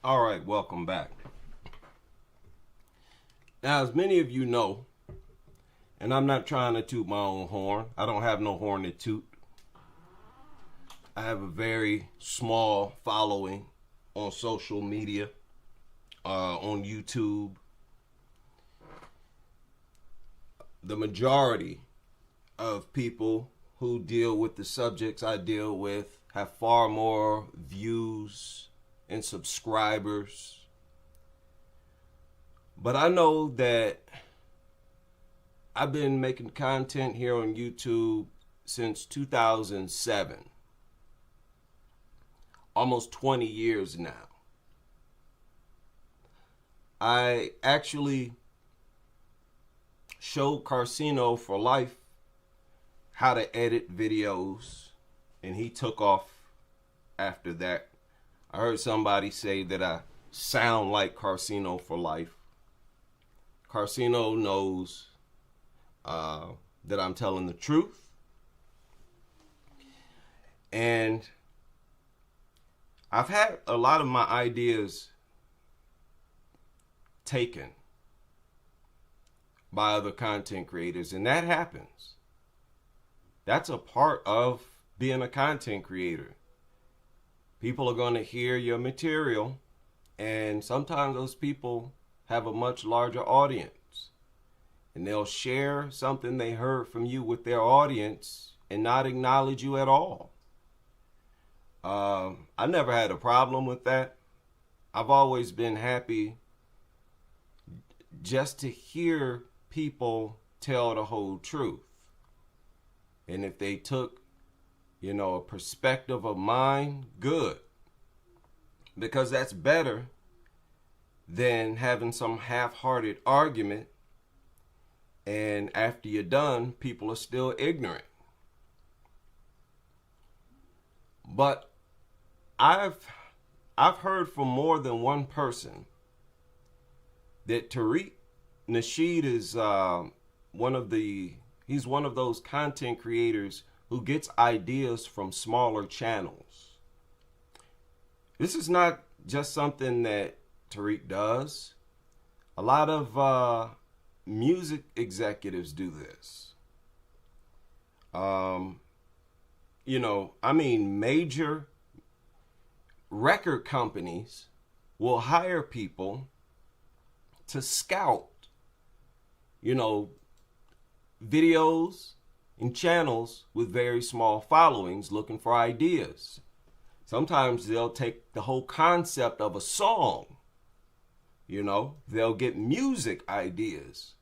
All right, welcome back. Now, as many of you know, and I'm not trying to toot my own horn, I don't have no horn to toot. I have a very small following on social media, on YouTube. The majority of people who deal with the subjects I deal with have far more views and subscribers. But I know that I've been making content here on YouTube since 2007. Almost 20 years now. I actually showed Carcino for Life how to edit videos, and he took off after that. I heard somebody say that I sound like Carcino for Life. Carcino knows that I'm telling the truth. And I've had a lot of my ideas taken by other content creators, and that happens. That's a part of being a content creator. People are going to hear your material, and sometimes those people have a much larger audience, and they'll share something they heard from you with their audience and not acknowledge you at all. I never had a problem with that. I've always been happy just to hear people tell the whole truth. And if they took, a perspective of mine, good. Because that's better than having some half-hearted argument and after you're done, people are still ignorant. But I've heard from more than one person that Tariq Nasheed is he's one of those content creators who gets ideas from smaller channels. This is not just something that Tariq does. A lot of music executives do this. Major record companies will hire people to scout, videos and channels with very small followings looking for ideas. Sometimes they'll take the whole concept of a song, they'll get music ideas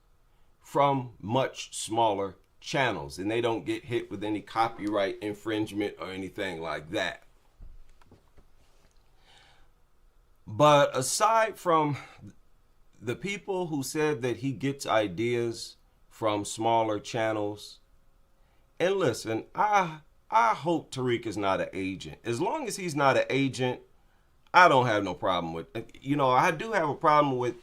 from much smaller channels, and they don't get hit with any copyright infringement or anything like that. But aside from the people who said that he gets ideas from smaller channels, and listen, I hope Tariq is not an agent. As long as he's not an agent, I don't have no problem with it. I do have a problem with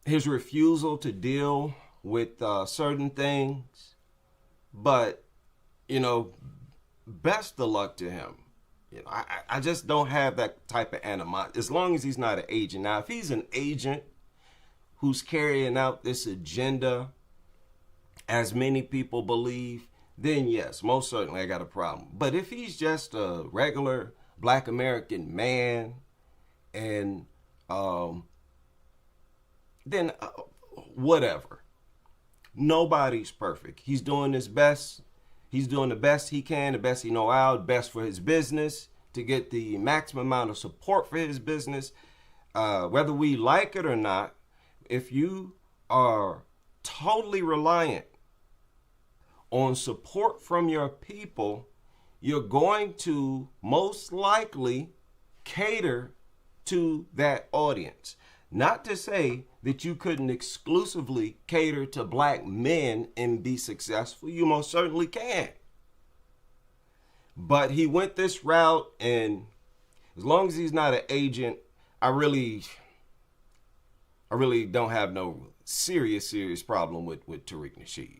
his refusal to deal with certain things, but best of luck to him. I just don't have that type of animosity as long as he's not an agent. Now, if he's an agent who's carrying out this agenda, as many people believe, then yes, most certainly I got a problem. But if he's just a regular Black American man, and then whatever. Nobody's perfect. He's doing his best. He's doing the best he can, the best he know how, the best for his business, to get the maximum amount of support for his business. Whether we like it or not, if you are totally reliant on support from your people, you're going to most likely cater to that audience. Not to say that you couldn't exclusively cater to Black men and be successful. You most certainly can. But he went this route, and as long as he's not an agent, I really don't have no serious problem with Tariq Nasheed.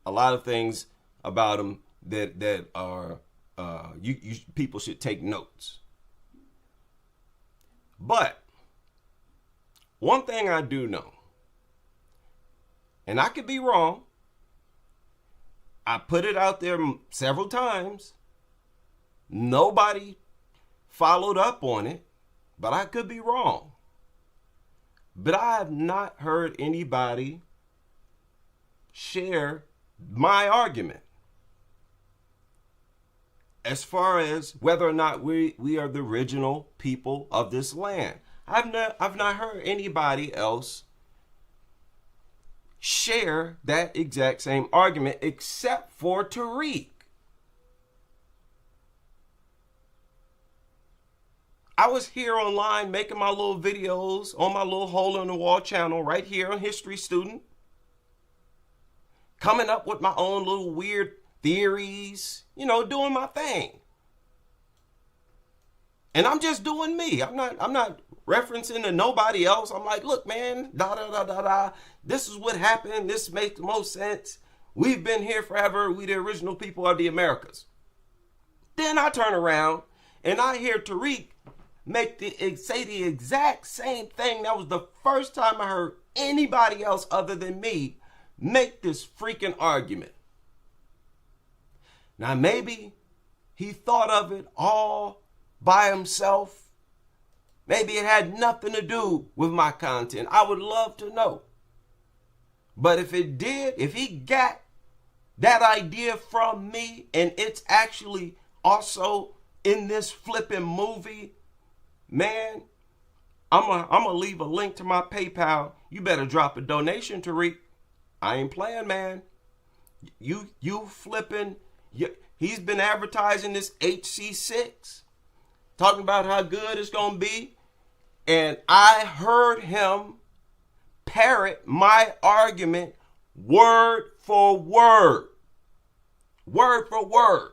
A lot of things about him that are you people should take notes. But one thing I do know, and I could be wrong, I put it out there several times. Nobody followed up on it, but I could be wrong. But I have not heard anybody share my argument as far as whether or not we are the original people of this land. I've not heard anybody else share that exact same argument except for Tariq. I was here online making my little videos on my little hole in the wall channel right here on History Student, coming up with my own little weird theories, doing my thing. And I'm just doing me. I'm not referencing to nobody else. I'm like, look, man, this is what happened. This makes the most sense. We've been here forever. We the original people of the Americas. Then I turn around and I hear Tariq say the exact same thing. That was the first time I heard anybody else other than me make this freaking argument. Now, maybe he thought of it all by himself. Maybe it had nothing to do with my content. I would love to know. But if it did, if he got that idea from me and it's actually also in this flipping movie, man, I'm gonna leave a link to my PayPal. You better drop a donation, Tariq. I ain't playing, man. You flipping. He's been advertising this HC6, talking about how good it's gonna be, and I heard him parrot my argument word for word. Word for word.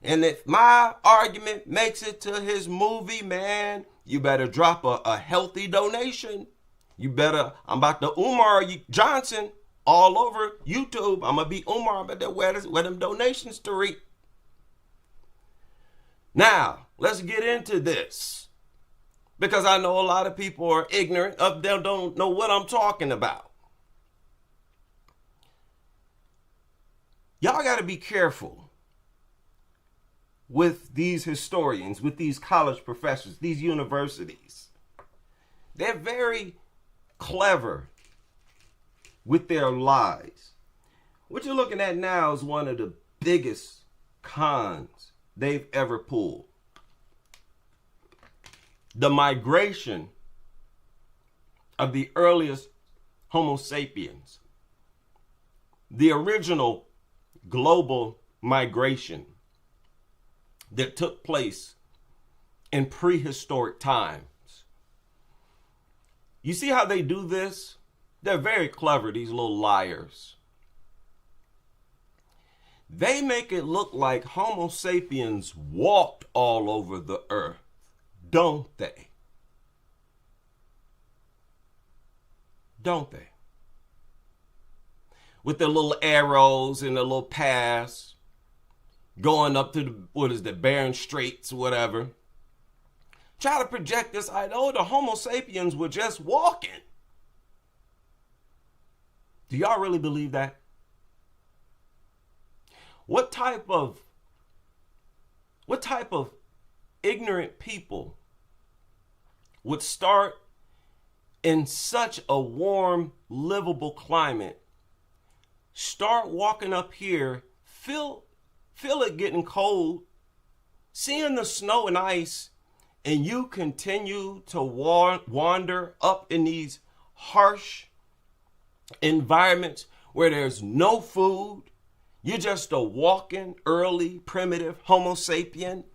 And if my argument makes it to his movie, man, you better drop a healthy donation. I'm about to Umar Johnson all over YouTube. I'm going to be Umar, but where them donations to reap. Now, let's get into this. Because I know a lot of people are ignorant of them, don't know what I'm talking about. Y'all got to be careful with these historians, with these college professors, these universities. They're very clever with their lies. What you're looking at now is one of the biggest cons they've ever pulled. The migration of the earliest Homo sapiens, the original global migration that took place in prehistoric times. You see how they do this? They're very clever, these little liars. They make it look like Homo sapiens walked all over the earth, don't they? Don't they? With their little arrows and their little paths, going up to the Barren Straits, whatever. Try to project this idea, the Homo sapiens were just walking. Do y'all really believe that? What type of ignorant people would start in such a warm, livable climate, start walking up here, feel it getting cold, seeing the snow and ice, and you continue to wander up in these harsh environments where there's no food? You're just a walking, early, primitive Homo sapien.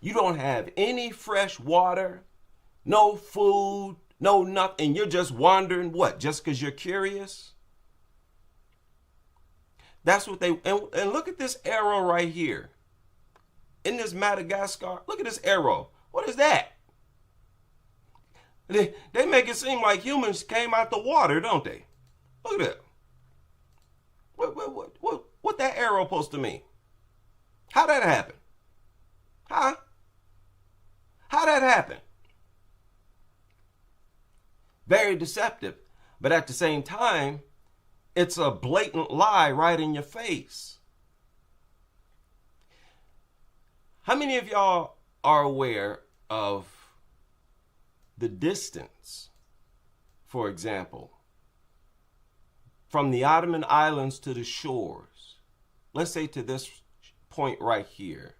You don't have any fresh water, no food, no nothing. You're just wandering, what, just because you're curious? That's what they, and look at this arrow right here. In this Madagascar, look at this arrow. What is that? They make it seem like humans came out the water, don't they? Look at that. What that arrow supposed to mean? How that happen? Huh? How that happen? Very deceptive. But at the same time, it's a blatant lie right in your face. How many of y'all are aware of the distance, for example, from the Ottoman Islands to the shores? Let's say to this point right here.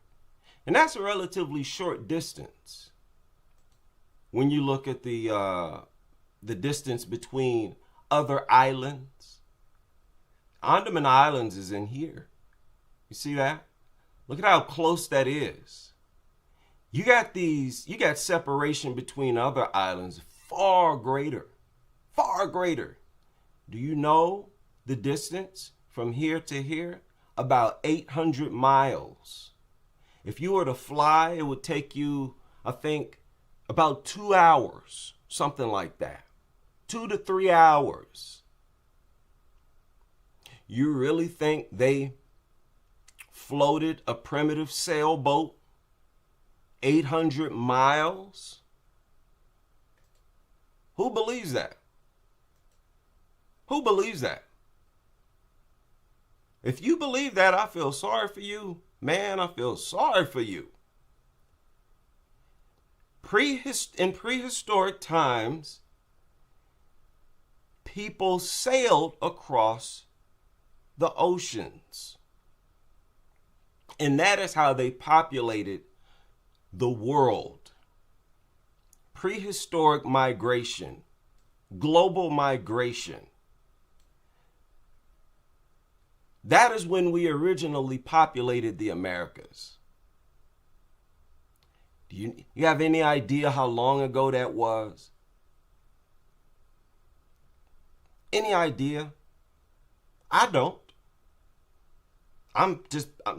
And that's a relatively short distance when you look at the distance between other islands. Andaman Islands is in here. You see that? Look at how close that is. You got separation between other islands far greater. Far greater. Do you know the distance from here to here? About 800 miles. If you were to fly, it would take you, I think, about 2 hours, something like that. 2 to 3 hours. You really think they floated a primitive sailboat 800 miles? Who believes that? Who believes that? If you believe that, I feel sorry for you. Man, I feel sorry for you. In prehistoric times, people sailed across the oceans. And that is how they populated the world. Prehistoric migration, global migration. That is when we originally populated the Americas. Do you have any idea how long ago that was? Any idea? I don't. I'm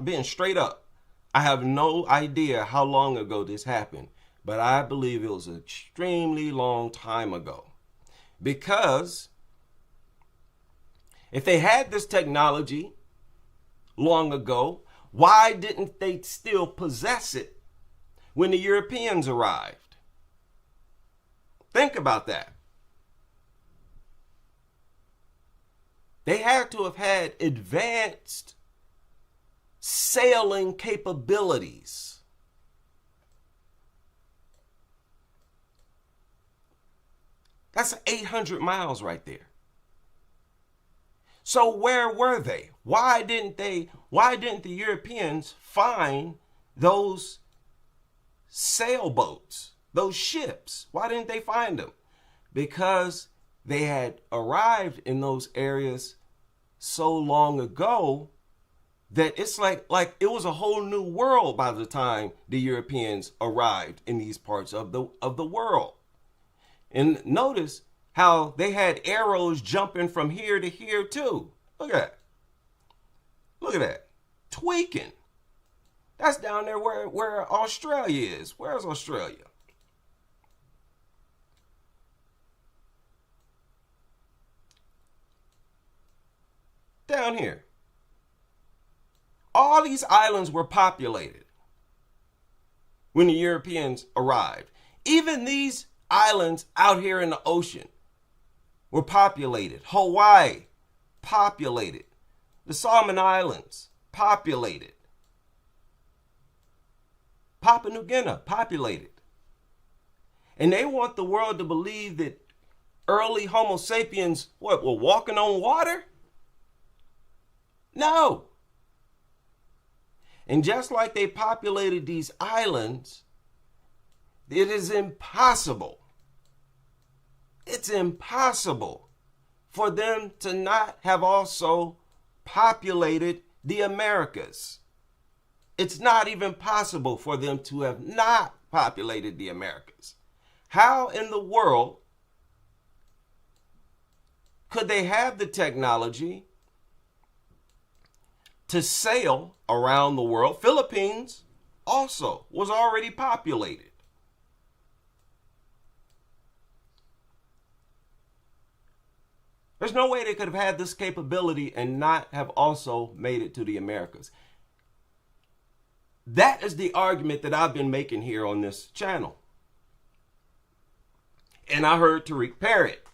being straight up. I have no idea how long ago this happened, but I believe it was an extremely long time ago. Because if they had this technology long ago, why didn't they still possess it when the Europeans arrived? Think about that. They had to have had advanced sailing capabilities. That's 800 miles right there. So where were they? Why didn't the Europeans find those sailboats, those ships? Why didn't they find them? Because they had arrived in those areas so long ago that it's like it was a whole new world by the time the Europeans arrived in these parts of the world. And notice how they had arrows jumping from here to here too. Look at that. Look at that. Tweaking. That's down there where Australia is. Where's Australia? Down here. All these islands were populated when the Europeans arrived. Even these islands out here in the ocean were populated. Hawaii, populated. The Solomon Islands, populated. Papua New Guinea, populated. And they want the world to believe that early Homo sapiens, were walking on water? No. And just like they populated these islands, it is impossible. It's impossible for them to not have also populated the Americas. It's not even possible for them to have not populated the Americas. How in the world could they have the technology to sail around the world? Philippines also was already populated. There's no way they could have had this capability and not have also made it to the Americas. That is the argument that I've been making here on this channel. And I heard Tariq parrot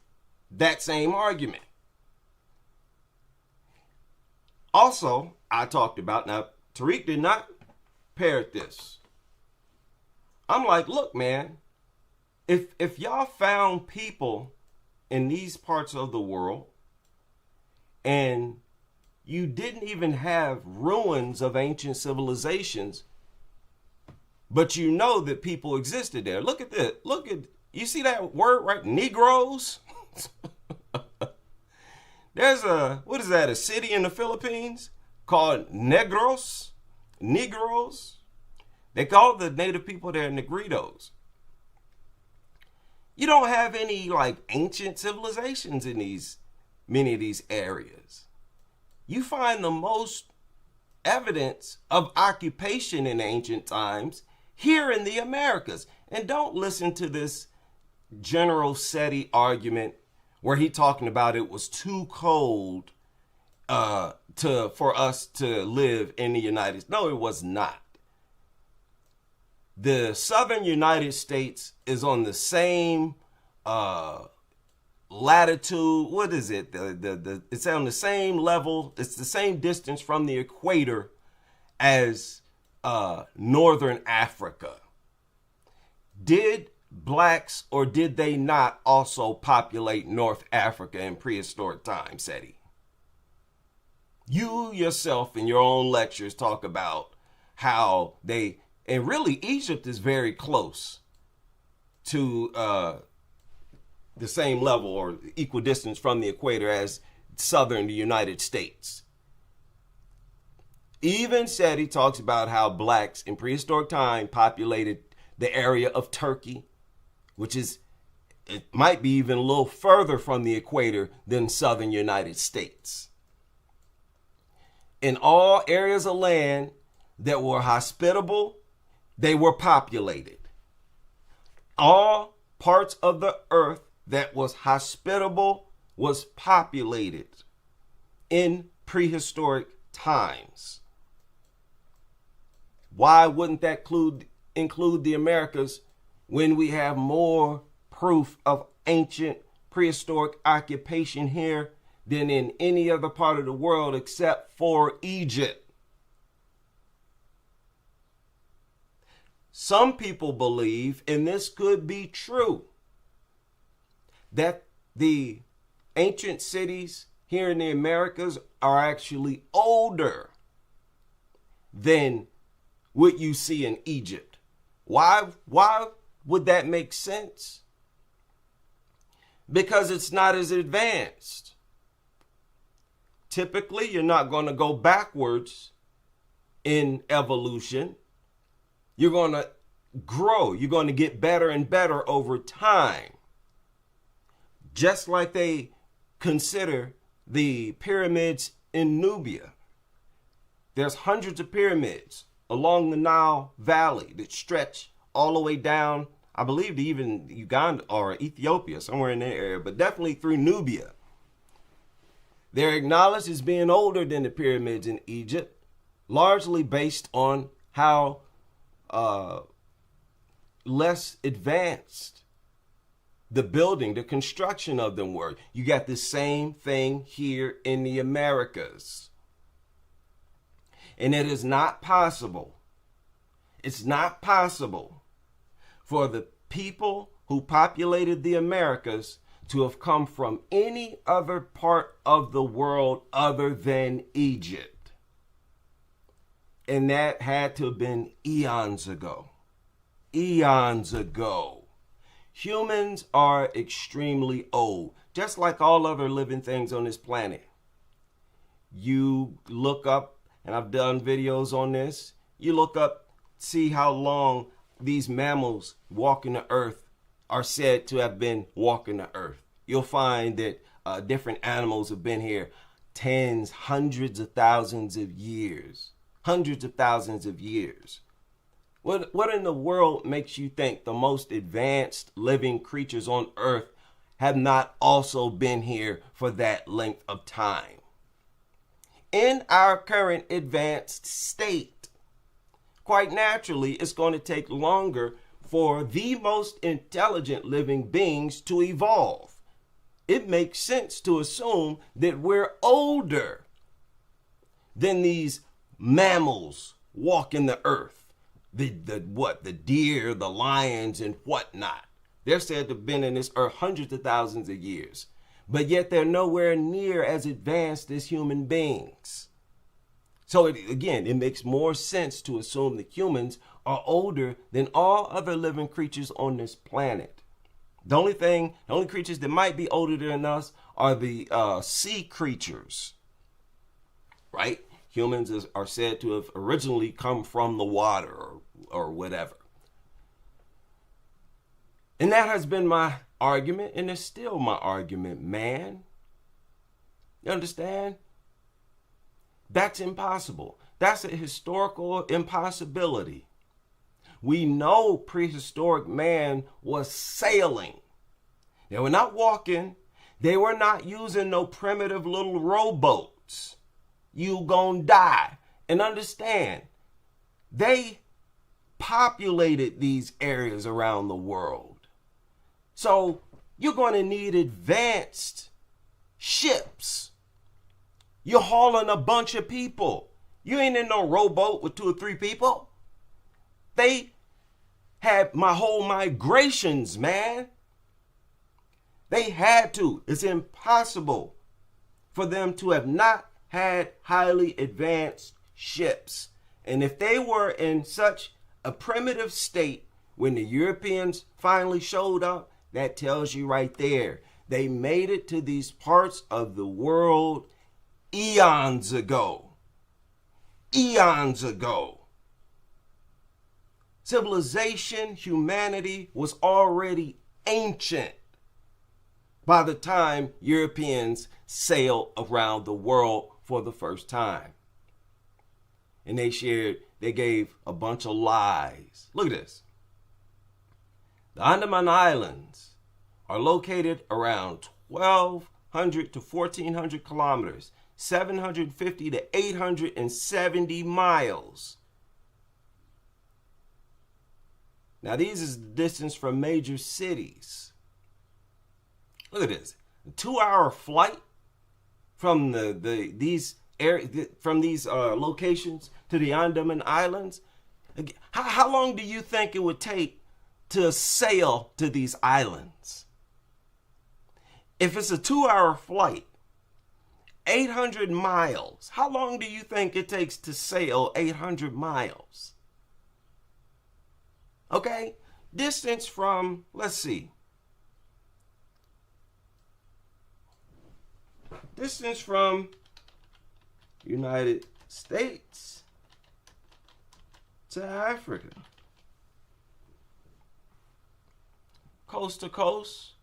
that same argument. Also, I talked about, now Tariq did not parrot this. I'm like, look, man, if y'all found people in these parts of the world and you didn't even have ruins of ancient civilizations, but you know that people existed there. Look at this. Look at, you see that word, right? Negroes. There's what is that? A city in the Philippines called Negros. Negroes. They call the native people there Negritos. You don't have any like ancient civilizations in many of these areas. You find the most evidence of occupation in ancient times here in the Americas. And don't listen to this General SETI argument where he talking about it was too cold for us to live in the United States. No, it was not. The southern United States is on the same latitude. What is it? It's on the same level. It's the same distance from the equator as northern Africa. Did blacks or did they not also populate North Africa in prehistoric times, SETI? You yourself in your own lectures talk about how they, and really Egypt is very close to the same level or equal distance from the equator as southern United States. Even SETI talks about how blacks in prehistoric time populated the area of Turkey, which is, it might be even a little further from the equator than southern United States. In all areas of land that were hospitable, they were populated. All parts of the earth that was hospitable was populated in prehistoric times. Why wouldn't that include the Americas when we have more proof of ancient prehistoric occupation here than in any other part of the world except for Egypt? Some people believe, and this could be true, that the ancient cities here in the Americas are actually older than what you see in Egypt. Why would that make sense? Because it's not as advanced. Typically, you're not going to go backwards in evolution. You're going to grow. You're going to get better and better over time. Just like they consider the pyramids in Nubia. There's hundreds of pyramids along the Nile Valley that stretch all the way down, I believe, to even Uganda or Ethiopia, somewhere in that area, but definitely through Nubia. They're acknowledged as being older than the pyramids in Egypt, largely based on how less advanced the building, the construction of them were. You got the same thing here in the Americas. And it is not possible. It's not possible for the people who populated the Americas to have come from any other part of the world other than Egypt. And that had to have been eons ago. Eons ago. Humans are extremely old, just like all other living things on this planet. You look up, and I've done videos on this, you look up, see how long these mammals walking the earth are said to have been walking the earth. You'll find that different animals have been here tens, hundreds of thousands of years. Hundreds of thousands of years. What in the world makes you think the most advanced living creatures on earth have not also been here for that length of time? In our current advanced state, quite naturally, it's going to take longer for the most intelligent living beings to evolve. It makes sense to assume that we're older than these mammals walking the earth. The deer, the lions, and whatnot. They're said to have been in this earth hundreds of thousands of years. But yet they're nowhere near as advanced as human beings. So it makes more sense to assume that humans are older than all other living creatures on this planet. The only creatures that might be older than us are the sea creatures, right? Humans are said to have originally come from the water or whatever. And that has been my argument, and it's still my argument, man. You understand? That's impossible. That's a historical impossibility. We know prehistoric man was sailing. They were not walking. They were not using no primitive little rowboats. You gonna die. And understand, they populated these areas around the world. So you're going to need advanced ships. You're hauling a bunch of people. You ain't in no rowboat with 2 or 3 people. They had my whole migrations, man. They had to. It's impossible for them to have not had highly advanced ships. And if they were in such a primitive state when the Europeans finally showed up, that tells you right there. They made it to these parts of the world eons ago. Eons ago. Civilization, humanity was already ancient by the time Europeans sailed around the world for the first time. And they gave a bunch of lies. Look at this. The Andaman Islands are located around 1,200 to 1,400 kilometers, 750 to 870 miles. Now, these is the distance from major cities. Look at this. A 2-hour flight from these locations to the Andaman Islands. How long do you think it would take to sail to these islands? If it's a 2-hour flight, 800 miles, how long do you think it takes to sail 800 miles? Okay, distance from, let's see. Distance from United States to Africa. Coast to coast.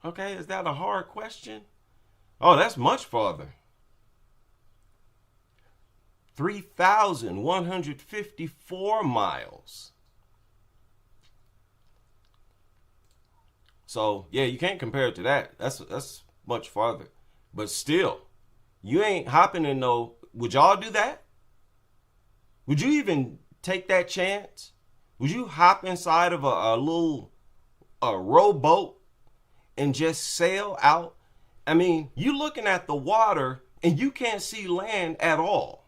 Okay, is that a hard question? Oh, that's much farther. 3,154 miles. So, yeah, you can't compare it to that. That's much farther. But still, you ain't hopping in no... Would y'all do that? Would you even take that chance? Would you hop inside of a little rowboat and just sail out? I mean, you looking at the water and you can't see land at all.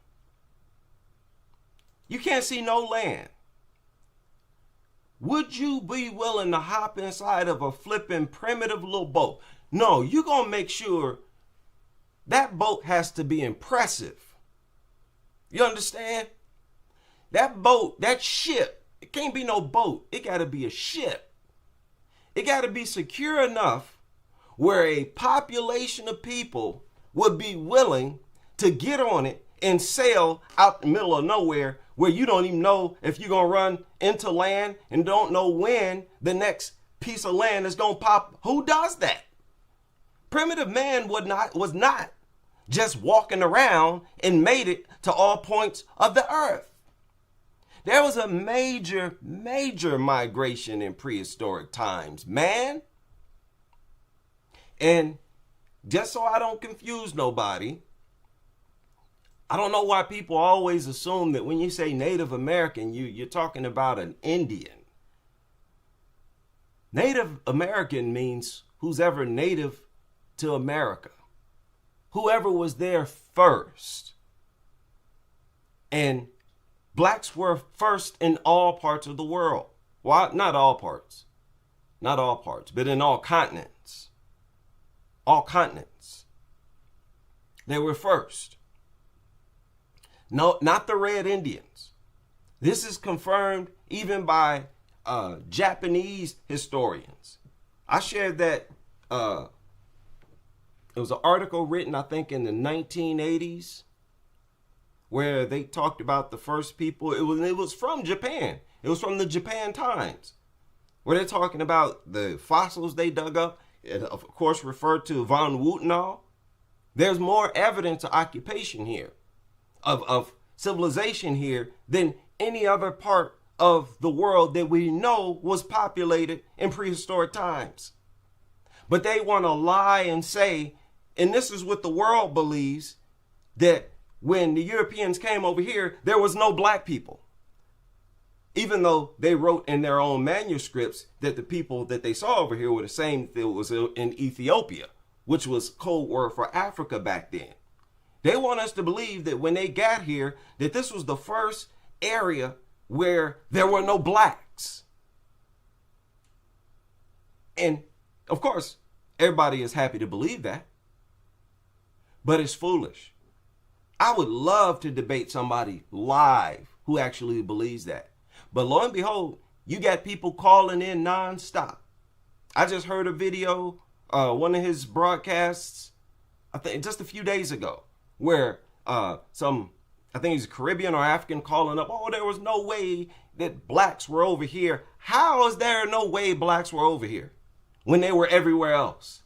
You can't see no land. Would you be willing to hop inside of a flipping primitive little boat? No, you're going to make sure that boat has to be impressive. You understand? That boat, that ship, it can't be no boat. It got to be a ship. It got to be secure enough where a population of people would be willing to get on it and sail out the middle of nowhere where you don't even know if you're going to run into land and don't know when the next piece of land is going to pop. Who does that? Primitive man was not just walking around and made it to all points of the earth. There was a major migration in prehistoric times, man. And just so I don't confuse nobody, I don't know why people always assume that when you say Native American, you're talking about an Indian. Native American means who's ever native to America, whoever was there first. And blacks were first in all parts of the world. Well, not all parts, but in all continents. All continents. They were first. No, not the Red Indians. This is confirmed even by Japanese historians. I shared that it was an article written, I think, in the 1980s, where they talked about the first people. It was from Japan. It was from the Japan Times, where they're talking about the fossils they dug up. It, of course, referred to von Wutenau. There's more evidence of occupation here, of civilization here, than any other part of the world that we know was populated in prehistoric times. But they want to lie and say, and this is what the world believes, that when the Europeans came over here, there was no black people. Even though they wrote in their own manuscripts that the people that they saw over here were the same that was in Ethiopia, which was code word for Africa back then. They want us to believe that when they got here, that this was the first area where there were no blacks. And of course, everybody is happy to believe that, but it's foolish. I would love to debate somebody live who actually believes that. But lo and behold, you got people calling in nonstop. I just heard a video, one of his broadcasts, I think just a few days ago, where I think he's Caribbean or African, calling up, oh, there was no way that blacks were over here. How is there no way blacks were over here when they were everywhere else?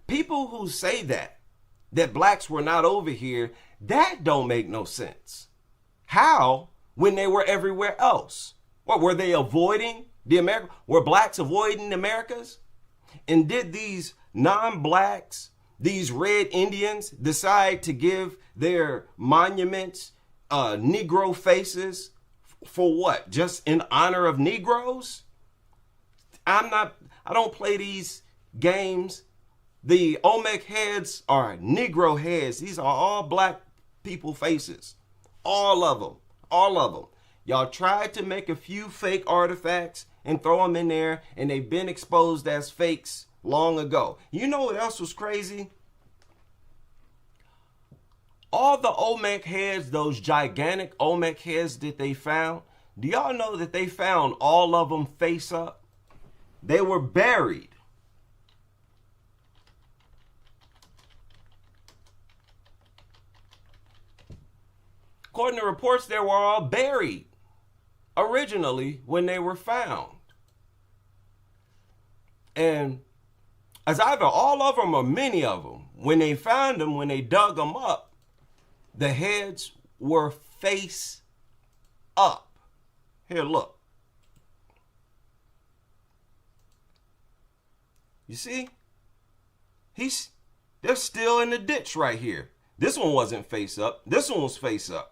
People who say that blacks were not over here, that don't make no sense. How when they were everywhere else? What, were they avoiding the America? Were blacks avoiding the Americas? And did these non-blacks, these red Indians, decide to give their monuments Negro faces for what? Just in honor of Negroes? I don't play these games. The Olmec heads are Negro heads. These are all black people faces. All of them. All of them. Y'all tried to make a few fake artifacts and throw them in there, and they've been exposed as fakes long ago. You know what else was crazy? All the Olmec heads, those gigantic Olmec heads that they found, do y'all know that they found all of them face up? They were buried. According to reports, they were all buried originally when they were found. And as either all of them or many of them, when they found them, when they dug them up, the heads were face up. Here, look. You see? They're still in the ditch right here. This one wasn't face up. This one was face up.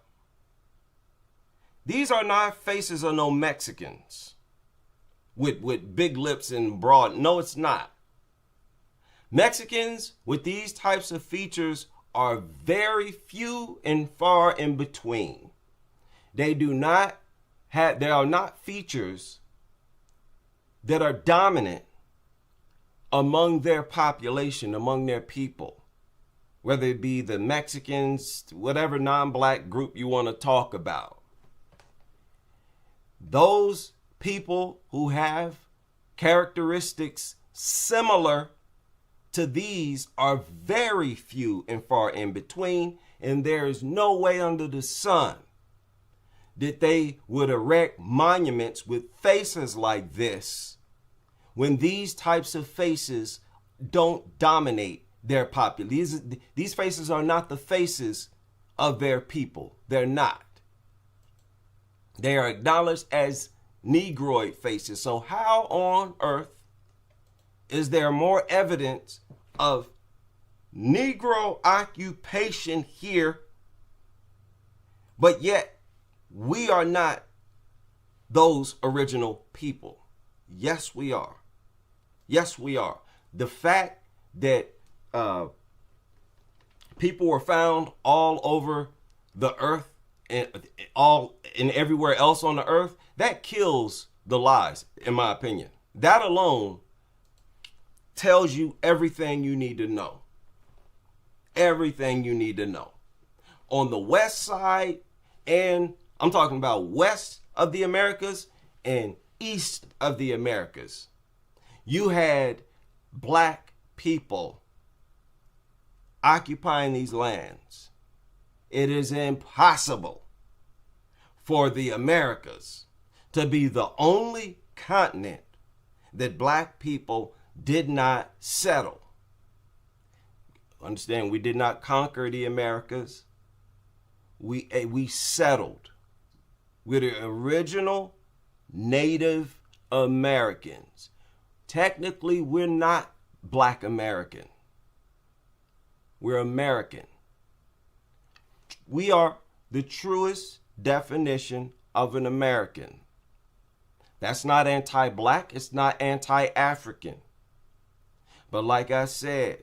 These are not faces of no Mexicans with big lips and broad. No, it's not. Mexicans with these types of features are very few and far in between. They are not features that are dominant among their population, among their people, whether it be the Mexicans, whatever non-black group you want to talk about. Those people who have characteristics similar to these are very few and far in between, and there is no way under the sun that they would erect monuments with faces like this when these types of faces don't dominate their population. These faces are not the faces of their people. They're not. They are acknowledged as Negroid faces. So how on earth is there more evidence of Negro occupation here, but yet we are not those original people. Yes, we are. Yes, we are. The fact that people were found all over the earth and everywhere else on the earth, that kills the lies, in my opinion. That alone tells you everything you need to know. Everything you need to know. On the west side, and I'm talking about west of the Americas and east of the Americas, you had black people occupying these lands. It is impossible for the Americas to be the only continent that black people did not settle. Understand, we did not conquer the Americas. We settled. We're the original Native Americans. Technically, we're not Black American. We're American. We are the truest definition of an American. That's not anti-Black. It's not anti-African. But like I said,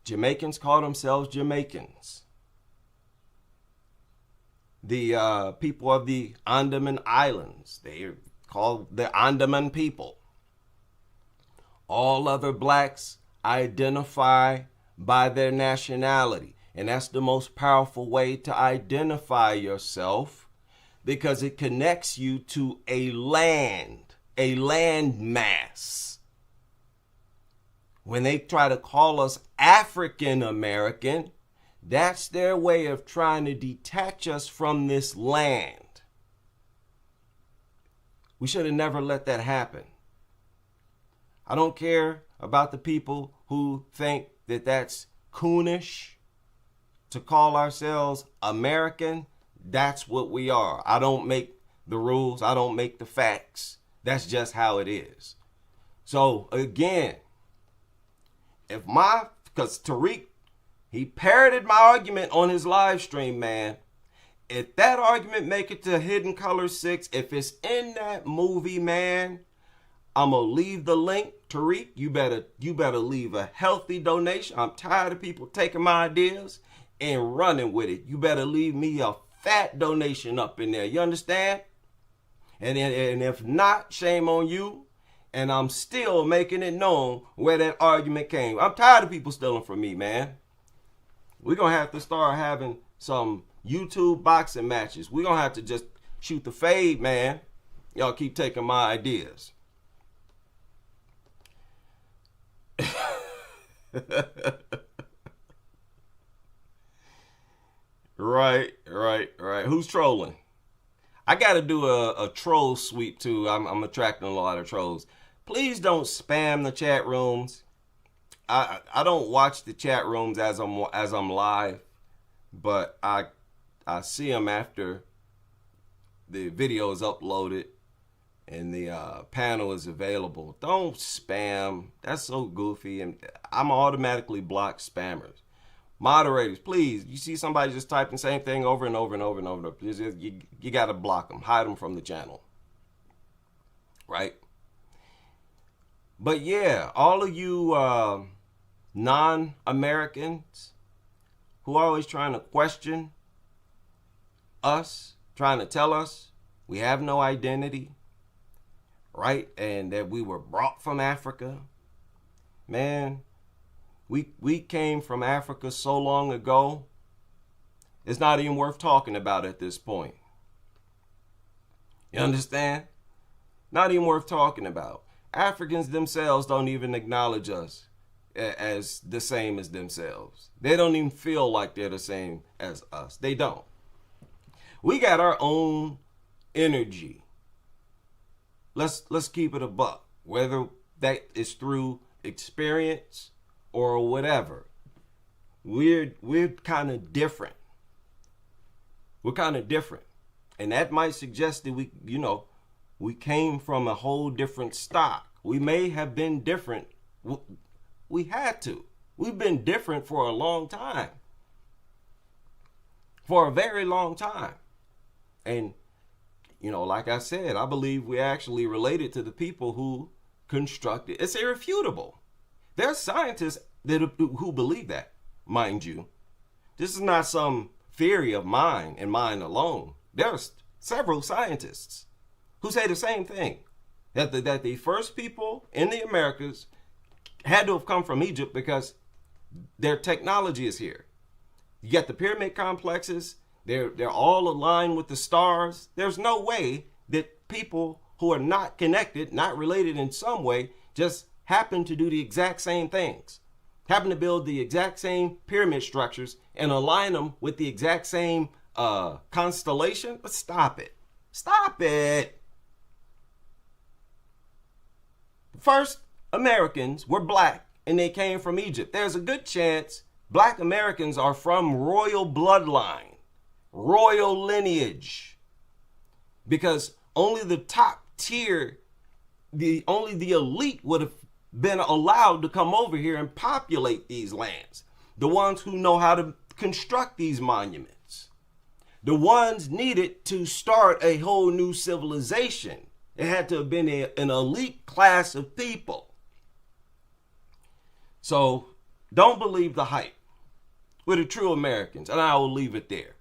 Jamaicans call themselves Jamaicans. The people of the Andaman Islands, they are called the Andaman people. All other blacks identify by their nationality. And that's the most powerful way to identify yourself, because it connects you to a land mass. When they try to call us African American, that's their way of trying to detach us from this land. We should have never let that happen. I don't care about the people who think that that's coonish to call ourselves American. That's what we are. I don't make the rules. I don't make the facts. That's just how it is. So again, because Tariq, he parroted my argument on his live stream, man. If that argument make it to Hidden Color 6, if it's in that movie, man, I'm going to leave the link. Tariq, you better leave a healthy donation. I'm tired of people taking my ideas and running with it. You better leave me a fat donation up in there. You understand? And if not, shame on you. And I'm still making it known where that argument came. I'm tired of people stealing from me, man. We're going to have to start having some YouTube boxing matches. We're going to have to just shoot the fade, man. Y'all keep taking my ideas. Right. Who's trolling? I got to do a troll sweep too. I'm attracting a lot of trolls. Please don't spam the chat rooms. I don't watch the chat rooms as I'm live, but I see them after the video is uploaded and the panel is available. Don't spam. That's so goofy, and I'm automatically block spammers. Moderators, please, you see somebody just typing the same thing over and over and over and over. You got to block them, hide them from the channel. Right? But yeah, all of you non-Americans who are always trying to question us, trying to tell us we have no identity, right? And that we were brought from Africa. Man, we came from Africa so long ago, it's not even worth talking about at this point. You understand? Not even worth talking about. Africans themselves don't even acknowledge us as the same as themselves. They don't even feel like they're the same as us. They don't. We got our own energy. Let's keep it a buck. Whether that is through experience or whatever. We're kind of different. We're kind of different. And that might suggest that we came from a whole different stock. We may have been different. We had to. We've been different for a long time. For a very long time. And, like I said, I believe we're actually related to the people who constructed. It's irrefutable. There are scientists who believe that, mind you. This is not some theory of mine and mine alone. There are several scientists who say the same thing, that the first people in the Americas had to have come from Egypt because their technology is here. You got the pyramid complexes. They're all aligned with the stars. There's no way that people who are not connected, not related in some way, just happen to do the exact same things. Happen to build the exact same pyramid structures and align them with the exact same constellation. But stop it. Stop it. First Americans were black and they came from Egypt. There's a good chance black Americans are from royal bloodline, royal lineage, because only the top tier, only the elite would have been allowed to come over here and populate these lands. The ones who know how to construct these monuments, the ones needed to start a whole new civilization. It had to have been an elite class of people. So don't believe the hype. We're the true Americans, and I will leave it there.